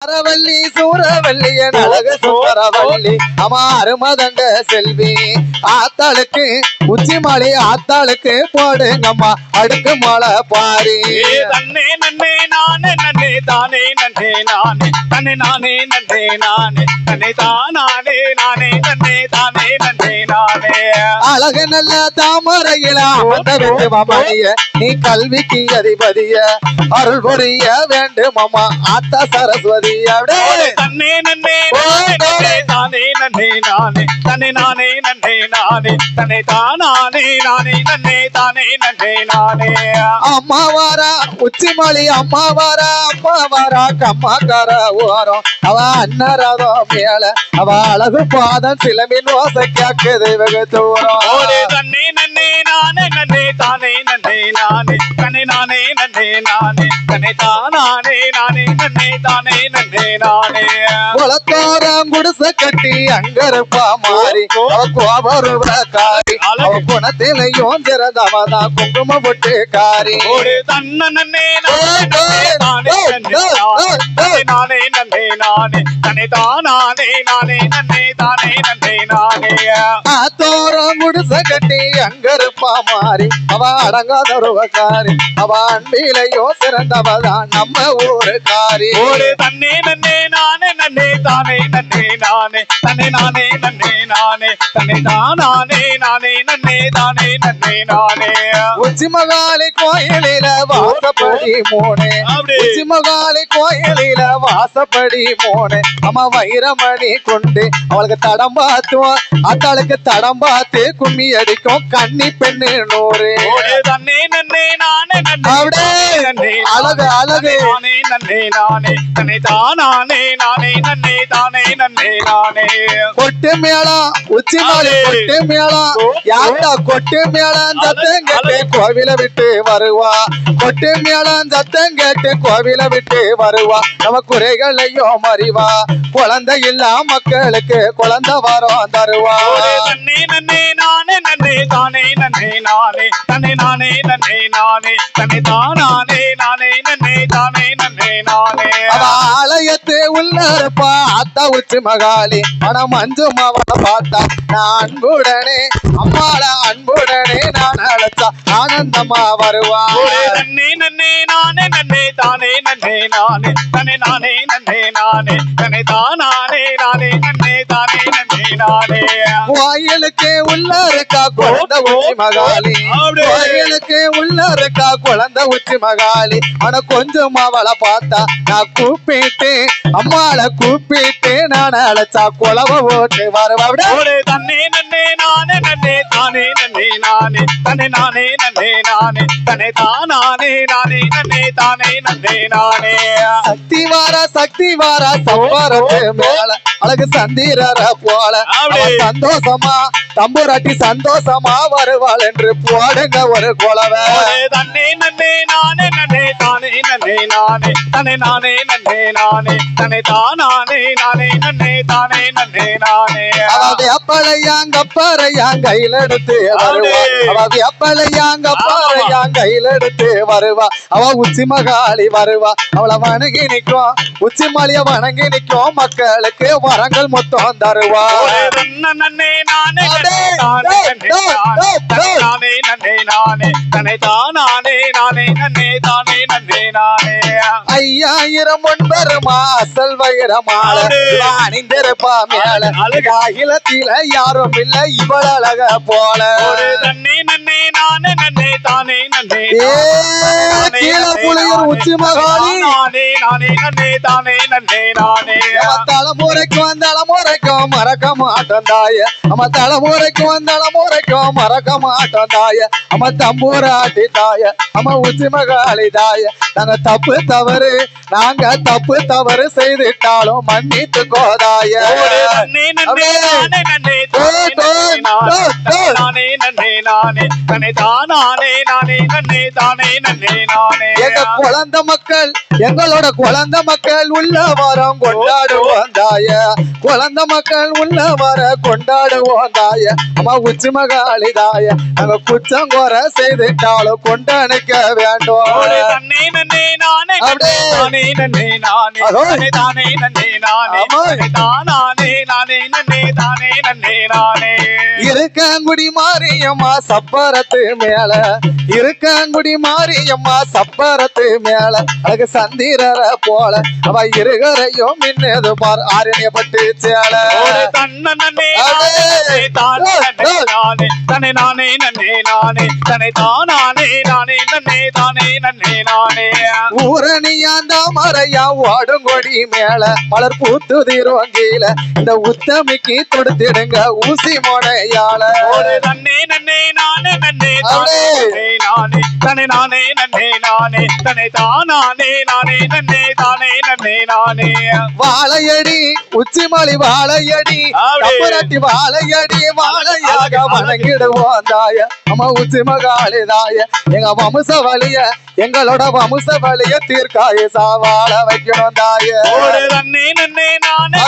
அறவள்ளி சூரவள்ளி என் அழகு சுந்தரவள்ளி அம்மா அருமதங்க செல்வி ஆத்தாளுக்கு உச்சி மாலை ஆத்தாளுக்கு போடுங்கம்மா அடுக்கு மலை பாரி தன்னே நன்னே நானே நன்னே தானே நன்னே நானே தன்னை நானே நன்னே நானே தன்னை தானே நானே நன்னே தானே நன்னே நானே அழகு நல்ல தாமரையில அமர்ந்த வேண்டுமாமணிய நீ கல்விக்கு அதிபதிய அருள் புரிய வேண்டுமாமா ஆத்தா சரஸ்வதி தன்னே நன்னே தானே நன்னே நானே தன்னை நானே நன்னே நானே தன்னை தானே நானே நன்னே தானே நன்னே நானே அம்மா வாரா உச்சி மாலி அம்மா வாரா கம்மாக்கார ஓரம் அவ அன்னரதோ மேல அவ அழகு பாதம் சிலமின் ஓசை கேக்குது வெகு தூரம் தன்னே நன்னே நானே நன்னே தானே நன்னே நானே தன்னை நானே நன்னே நானே தன்னை தானே நானே நன்னே தானே நன்னே நானே குளத்தோரம் குடிசை கட்டி அங்கருப்பா மாறி அவ கோபருவக்காரி அவ குணத்திலையும் சிறந்தவதான் குங்கும பொட்டு காரி தன்ன நன்னே நானே நானே நன்னே நானே தன்னை தானே நானே நன்னே தானே நன்னே நானே ஆத்தோரம் குடிசை கட்டி அங்கருப்பா மாறி அவ அடங்காதருவக்காரி அவ அன்பிலையும் சிறந்தவதான் நம்ம ஊருக்காரி தன்னே நன்னே நானே நன்னே தானே நன்னே நானே தன்னை நானே நன்னே நானே தன்னை தானே நானே நன்னே தானே நன்னே நானே உச்சி மகாலி கோயிலில வாசப்படி மூணு உச்சி மகாலி கோயிலில வாசப்படி மூணு அம்மா வைரமணி கொண்டு அவளுக்கு தடம் பார்த்துவோம் அத்தாளுக்கு தடம் பார்த்து கும்மி அடிக்கும் கன்னி பெண்ணு 100 தன்னே நன்னே நானே நன்னே அழகு அழகு நானே நன்னே நானே தன்னை தானே நானே நன்னே தானே நன்னே நானே கொட்டு மேளம் உச்சி மாலை கொட்டு மேளம் யாத்தா கொட்டு மேளம் சத்தம் கேட்டு கோவில விட்டு வருவா கொட்டு மேளம் சத்தம் கேட்டு கோவில விட்டு வருவா நம்ம குறைகளையும் மறிவா குழந்தை இல்லா மக்களுக்கு குழந்தை வரம் தருவா தன்னே நன்னே நானே நன்னே தானே நன்னே நானே தன்னை நானே நன்னே நானே தன்னை தானே நானே நன்னே தானே நன்னே நானே ஆலயத்து உள்ள இருப்பா அத்தா உச்சி மகாலி மனம் மஞ்சு மாவள பார்த்தா நான் அன்புடனே அம்மாள அன்புடனே நான் அழைச்சா ஆனந்தமா வருவா நன்னே நன்னே நானே நன்னே தானே நன்னே நானே தன்னை நானே நன்னே நானே தன்னை தானே நானே நன்னே தானே நன்னே நானே கோயிலுக்கு உள்ள இருக்கா குழந்தை உச்சி மகாலி கோயிலுக்கு உள்ள இருக்கா குழந்தை உச்சி மகாலி ஆனா கொஞ்சம் அவளை பார்த்தா நான் கூப்பிட்டு அம்மாள கூப்பிட்டு நான் அழைச்சா குழவ ஓட்டு வருவா தன்னே நன்னே நானே நன்னே தானே நன்னே நானே தன்னை நானே நன்னே நானே தன்னை தானே நானே நன்னே தானே நன்னே நானே சக்தி வாரா சப்பாரத்து மேல அழகு சந்திரர போல சந்தோஷமா தம்புராட்டி சந்தோஷமா வருவாள் என்று போடுங்க ஒரு குலவை தன்னே நன்னே நானே நன்னே தானே நன்னே நானே தன்னை நானே நன்னே நானே தன்னை தானே நானே நன்னே தானே நன்னே நானே அப்பளையாங்க கையில எடுத்து வருவா அதாவது அப்பளையாங்க கையில எடுத்து வருவா அவ உச்சி மகாலி வருவா அவளை வணங்கி நிற்கும் உச்சி மாலிய வணங்கி நிற்கும் மக்களுக்கு வரங்கள் மொத்தம் தருவா நன்னே நானே தானே நன்னே நானே தன்னை தானே நானே நன்னே தானே நன்னே நானே 5000 ஒன்பருமா அசல் வைரமால அணிந்திருப்பா மேல அகிலத்தில யாரும் இல்ல இவள் அழக போல தன்னே நன்னே நானே நன்னே தானே நன்னே கீழப்புலியூர் உச்சி மகாலி நானே நானே நன்னே தானே நன்னே நானே தலைமுறைக்கும் மறக்க மாட்டோம் தாய நம்ம தலைமுறைக்கும் மறக்க மாட்டோம் தாய நம்ம தம்பூராட்டி தாய நம்ம உச்சி மகாலி தாய நாங்க தப்பு தவறு செய்துட்டாலும் மன்னித்து கோதாய நன்னே நன்னே நானே நன்னே தானே நன்னே நானே தன்னை தானே நானே நன்னே தானே நன்னே நானே எங்க குழந்தை மக்கள் எங்களோட குழந்தை மக்கள் உள்ள வாரம் கொண்டாடுவோம் தாய குழந்தை மக்கள் உள்ள வர கொண்டாடுவோம் தாய அம்மா உச்சி மகாளி தாய நாங்க குச்சம் குறை செய்துட்டாலும் கொண்டாடிக்க வேண்டும் தன்னே நன்னே நானே தானே நன்னே நானே தன்னை தானே நன்னே நானே தன்னை தானே நானே நன்னே தானே நன்னே நானே இருக்கங்குடி மாரியம்மா சப்பரத்து மேல இருக்கங்குடி மாரியம்மா சப்பரத்து மேல அழகு சந்திரர போல அவ இருகரையும் மின்னது பார் ஆரண்யப்பட்டு சேல தன்ன நன்னே தானே நானே தன்னை நானே நன்னே நானே தன்னை தானே நானே நன்னே தானே நன்னே நானே ஊரணியாந்த மறையா ஓடுங்கொடி மேல மலர் பூத்து தீரோங்கில இந்த உத்தமிக்கு தொடுத்திடுங்க ஊசி மோனையால நன்னே நன்னே நானே நன்னே தானே நானே தன்னை நானே நன்னே நானே தன்னை தானே நானே நன்னே தானே நன்னே நானே வாழையடி உச்சிமலி வாழையடி கப்பரட்டி வாழையடி வாழையாக வணங்கிடுவோம் தாய அம்மா உச்சி மகாளி தாய எங்க வம்ச வழிய எங்களோட வம்ச வழிய தீர்க்காய சாவாள வைக்கணும் தாய நன்னே நன்னே நானே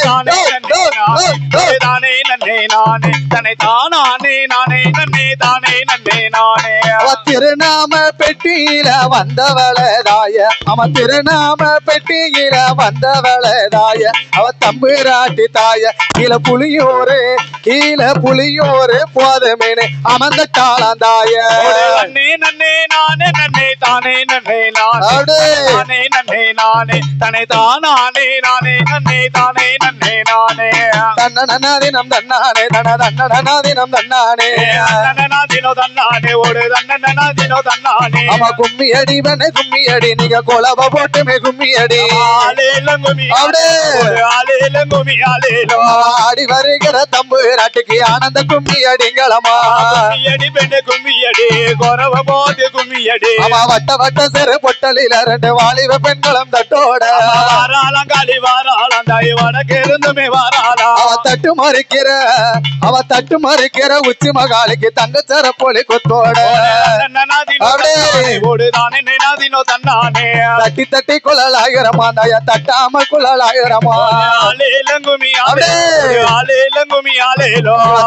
தானே தானே நன்னே நானே தன்னை தானே நானே நன்னே தானே நன்னே நானே திருநாம பெட்டியில வந்தவளதாய அவன் திருநாம பெட்டியில வந்தவளதாய அவ தம்புராட்டி தாய கீழே புலியோரு போதுமேனு அமர்ந்த காலந்தாய நன்னே நன்னே நானே நன்னே தானே நன்னே நானே நன்னே நானே தன்னை தானே நானே நன்னே தானே நன்னே நானே தன்னதினம் தன்னானே தன்னதினம் தன்னானே தன்னதினோ தன்னானே ஒரு தன்னதினோ தன்னானே அவ கும்மி அடி வேணே கும்மி அடி நீங்க கொலவ போட்டுமே கும்மி அடி ஆடி வருகிற தம்பு நாட்டுக்கு ஆனந்த கும்மி அடிங்களமா அடி பெண்ணு கும்மி அடி கொரவ போது கும்மி அடி அவ வட்ட வட்ட சிறு பொட்டலில ரெண்டு வாலிப பெண்களும் தட்டோட வாராளம் காலி வாராளம் தாய் வடக்கு இருந்துமே வாராளா அவ தட்டு மறிக்கிற உச்சி மகாலிக்கு தங்க சர பொலி குத்தோட தட்டி தட்டி குழலாயிரமா தாய தட்டாம குழலாயிரமா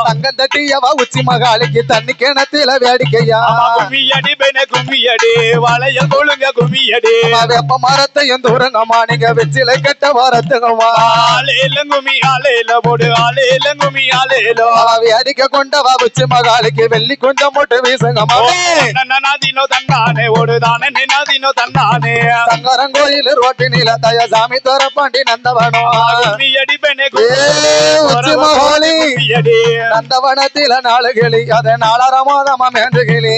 தங்கம் தட்டி அவ உச்சி மகாலிக்கு தண்ணி கிணத்துல வேடிக்கையா கும்மியடி பெண்ண கும்மியடி வளையல் கொழுங்க கும்மியடி வெப்ப மரத்தையும் தூரங்கம்மா நீங்க வெச்சில கெட்ட வரத்துங்கம்மா கும்மி ஆலையில போடு ஆலையில கும்மி ஆலையிலோ வேடிக்கை கொண்டவா உச்சி மகாலிக்கு வெள்ளி கொஞ்சம் போட்டு வீசுங்கம்மா நன்னாதினோ தன்னானே ஓடுதானே நினாதினோ தன்னானே சங்கரங்கோயில் ரோட்டி நீல தய சாமி தோரப்பாண்டி நந்தவனம் கும்மியடி பெண்ணே உச்சி மகாலி நந்தவனத்தில நாலு கிளி அதை நாலரை மாதமா மேன்று கிளி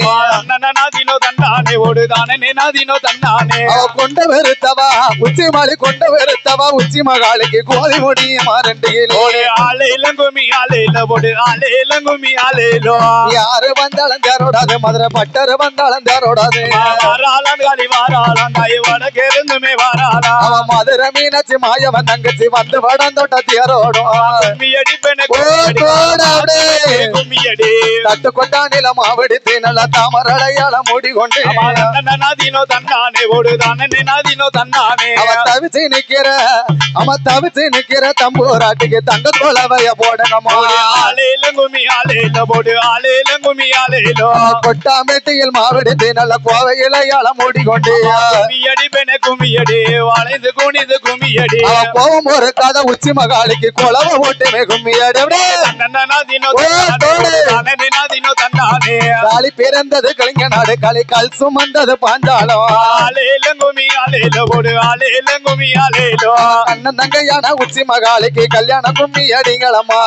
நன்னாதினோ தன்னானே ஓடுதானே நினாதினோ தன்னானே கொண்ட வெறுத்தவா உச்சி மாலி கொண்ட வெறுத்தவா உச்சி மகாலிக்கு கோதி முடியுமா ரெண்டு கிளி ஆலையில கும்மி ஆலையில போடு ஆலையில கும்மி ஆலையிலோ யாரு வந்தாலும் தேரோடாது மதுரை பட்டரு வந்தாலும் தேரோடாது வாராளம் காலி வாராளம் தாய் வடக்கு இருந்துமே வாராளா அவன் மதுரை மீனாட்சி மாயவன் தங்கச்சி வந்து வடந்தோட்ட தேரோடும் கும்மியடி பெண்ணு கும்மியடி தட்டு கொட்டானில மாவடித்து நல்ல தாமரடையால மூடி கொண்டு நன்னாதினோ தன்னானே ஓடுதானே நினாதினோ தன்னானே அவன் தவிச்சு நிக்கிற தம்பூராட்டுக்கு தங்க கொலவைய போடணுமா ஆலையில கும்மி ஆலையில போடு ஆலையில கும்மி ஆலையிலோ கொட்டாம்பேட்டையில் மாவடித்து நல்ல கோவையில யாழ மூடி கொண்டு கும்மியடி பெண்ண கும்மியடி வளைந்து குனிந்து கும்மியடி கோவம் ஒரு கதை உச்சி மகாலிக்கு கொலவ ஓட்டுமே கும்மியடி காலி பிறந்தது கலிங்க நாடு களி கல் சுமந்தது பாஞ்சாலம் ஆலையில கும்மி ஆலையில போடு ஆலையில கும்மி ஆலையிலோ அண்ணன் தங்கையான உச்சி மகாலிக்கு கல்யாண கும்மி அடிங்களம்மா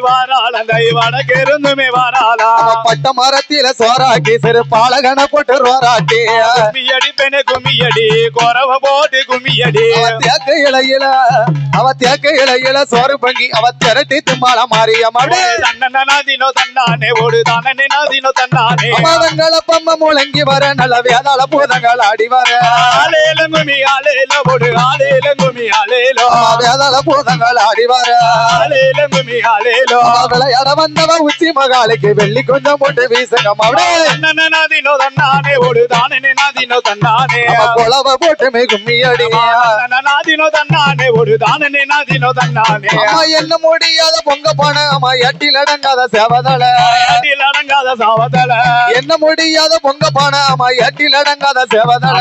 வாராளந்தாய் வடக்கு இருந்துமே வாராளா பட்ட மரத்தில சோறாக்கி சிறு பாலகன போட்டு ரோராட்டி கும்மியடி பெண்ணு கும்மியடி கொரவ போட்டு கும்மியடி அவ தேக்க இலையில சோறு பங்கி அவ திரட்டி தும்பால மாறியம்மா தன்னதினோ தன்னானே ஓடுதானே நினாதினோ தன்னானே அவங்கள பம்ம முழங்கி வர நல்ல வேதாள பூதங்கள் ஆடி வர ஆலையில கும்மி ஆலையில போடு ஆலையில கும்மி ஆலையிலோ வேதாள பூதங்கள் ஆடி வர ஆலையில கும்மி ஆலையிலோ விளையாட வந்தவ உச்சி மக மகாளிக்கு வெள்ளி கொஞ்சம் போட்டு வீசுங்கம்மா அப்படியே தன்னன நாதினோ தன்னானே ஓடு தானே நாதினோ தன்னானே குழவ போட்டுமே கும்மி அடி தன்னன நாதினோ தன்னானே ஓடு தானே நாதினோ தன்னானே அம்மா என்ன முடியாத பொங்க போன அம்மா எட்டில் அடங்காத சேவதல அடியில் அடங்காத சாவதல என்ன முடியாத பொங்க போன அம்மா எட்டில் அடங்காத சேவதல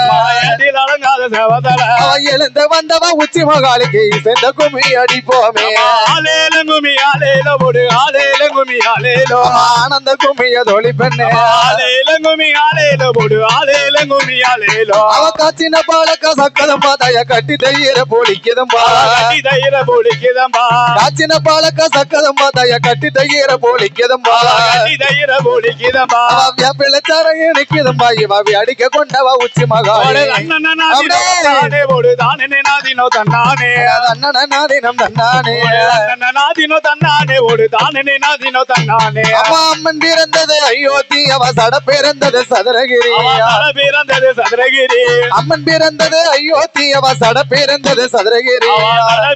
அடியில் அடங்காத சாவதல அவ எழுந்து வந்தவ உச்சி மகாளிக்கு சேர்ந்த கும்மி அடிப்போமே ஆலேலங்குமி ஆலேல ஓடு ஆலேலங்குமி ஆலேலோ ஆனந்த கும்மிய தோழி பெண்ணே ஆலேலங்குமி ஆலேல ஓடு ஆலேலங்குமி ஆலேலோ அவ காச்சின பாலக்க சக்கதம்பா தய கட்டி தையிற போலிக்குதம்பா கட்டி தைர போலிக்குதம்பா காச்சின பாலக்க சக்கதம்பா தய கட்டி தையிற போலிக்குதம்பா கட்டி தைர போலிக்குதம்பா அவ வேப்பில தரைய நிக்குதம்பா இவ அடிக்க கொண்டவ உச்சி மகாளி தானே ஓடு தானே நாதினோ தன்னானே அண்ணன நாதினம் தன்னானே நாதினோ தன்னானே ஓடு தானே நாதினோ தன்னானே அம்மா அம்மன் பிறந்தது அயோத்தி அவ சட பிறந்தது சதுரகிரி பிறந்தது சதுரகிரி அம்மன் பிறந்தது அயோத்தி அவ சட பிறந்தது சதுரகிரி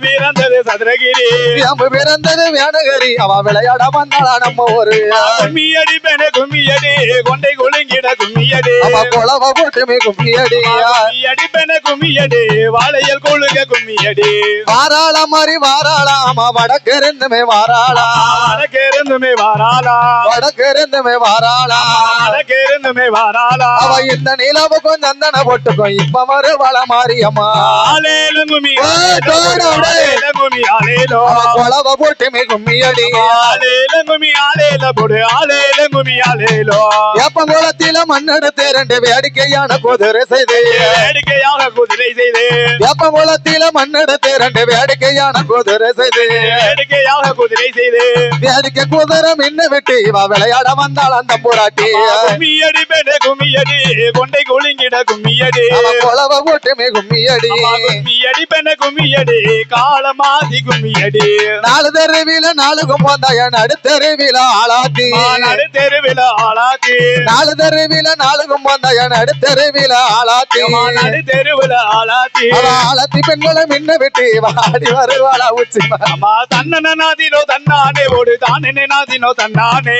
பிறந்தது சதுரகிரி அம்பு பிறந்தது வேடகிரி அவ விளையாட வந்தாளா நம்ம ஒரு கும்மியடி பெண கும்மியடி கொண்டை கொழுங்கிட கும்மியடி அவ குழவ போட்டுமே கும்மியடி கும்மியடி பெண கும்மியடி வாழையல் கொழுங்க கும்மியடி வாராளா மாதிரி வாராளா ஆமா வடக்கு இருந்துமே வாராளா வடக்கேருந்துமே வாராளா வடக்கு இருந்துமே வாராளா வடக்கேருந்துமே வாராளா அவ இந்த நிலவுக்கும் சந்தன போட்டுக்கும் இப்ப மறு வள மாரியம்மா ஆலேலங்குமி தோட ஆலேலங்குமி ஆலேலோ குழவ போட்டுமே கும்மியடி ஆலேலங்குமி ஆலேல போடு ஆலேலங்குமி ஆலேலோ ஏப்பங்குளத்தில மண்ணெடுத்து ரெண்டு வேடிக்கையான குதிரை செய்து வேடிக்கையாக குதிரை செய்து ஏப்பங்குளத்தில மண்ணெடுத்து ரெண்டு வேடிக்கையான குதிரை செய்து வேடிக்கையாக குதிரை செய்து வேடிக்கை குதிரை மின்ன விட்டு இவ விளையாட வந்தாள் அந்த புறாட்டி கும்மியடி பெண கும்மியடி கொண்டை கொழுங்கிட கும்மியடி குழவ போட்டுமே கும்மியடி கும்மியடி பெண கும்மியடி காலமாதி கும்மியடி நாலு தெருவில நாலு கும்பந்தாய நடுத்தெருவில ஆளாத்தி நடு தெருவில ஆளாத்தி நாலு தெருவில நாலு கும்பந்தாய நடுத்தெருவில ஆளாத்தி நடு தெருவில ஆளாத்தி அவ ஆளாத்தி பெண்களை மின்ன விட்டு வாடி வருவாளா உச்சி அம்மா தன்னன நாதினோ தன்னானே ஓடு தானே நாதினோ தன்னானே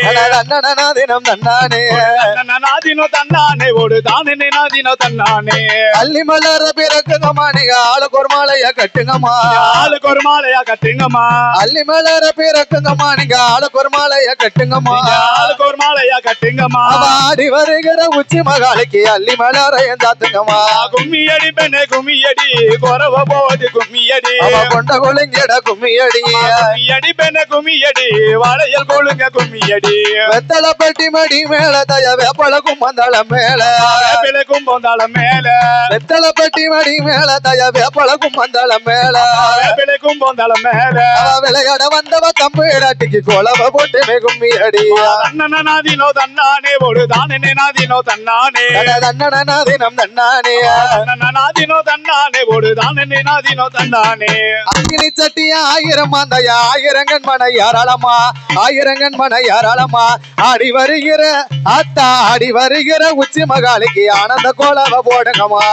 தினம் தன்னானே தன்னன நாதினோ தன்னானே ஓடு தானே நாதினோ தன்னானே அள்ளி மலர பிறக்குங்கம்மா நீங்க ஆளுக்கு ஒரு மாலைய கட்டுங்கம்மா ஆளுக்கு ஒரு மாலையா கட்டுங்கம்மா அள்ளி மலர பிறக்குங்கம்மா நீங்க ஆளுக்கு ஒரு மாலைய கட்டுங்கம்மா ஆளுக்கு ஒரு மாலையா கட்டுங்கம்மா அவ ஆடி வருகிற உச்சி மகாளிக்கு அள்ளி மலர எந்தாத்துங்கம்மா கும்மியடி பெண்ணே கும்மியடி குறவ போது கும்மியடி அவ கொண்ட கொழுங்கிட கும்மியடி கும்மியடி பெண்ணே கும்மியடி வாழையல் கொழுங்க கும்மியடி வெத்தல பெட்டி மடி மேல தய வேப்பல கும்பந்தள மேல பிளக்கும் போந்தாள மேல வெத்தல பெட்டி மடி மேல தய வேப்பல கும்பந்தள மேல பிளக்கும் போந்தாள மேல அவ விளையாட வந்தவ தம்பிராட்டிக்கு கொலவ போட்டு கும்மியடி தன்னன நாதினோ தன்னானே ஓடு தானே நாதினோ தன்னானே தன்னன நாதினம் தன்னானே தன்னன நாதினோ தன்னானே ஓடு தானே நாதினோ தன்னானே அக்கினி சட்டிய ஆயிரம் மாந்தைய ஆயிரங்கன் மன ஏராளமா ஆயிரங்கன் மன ஏராளமா ஆடி வருகிற அத்தா ஆடி வருகிற உச்சி மகாளிக்கு ஆனந்த கோலவ போடுங்கம்மா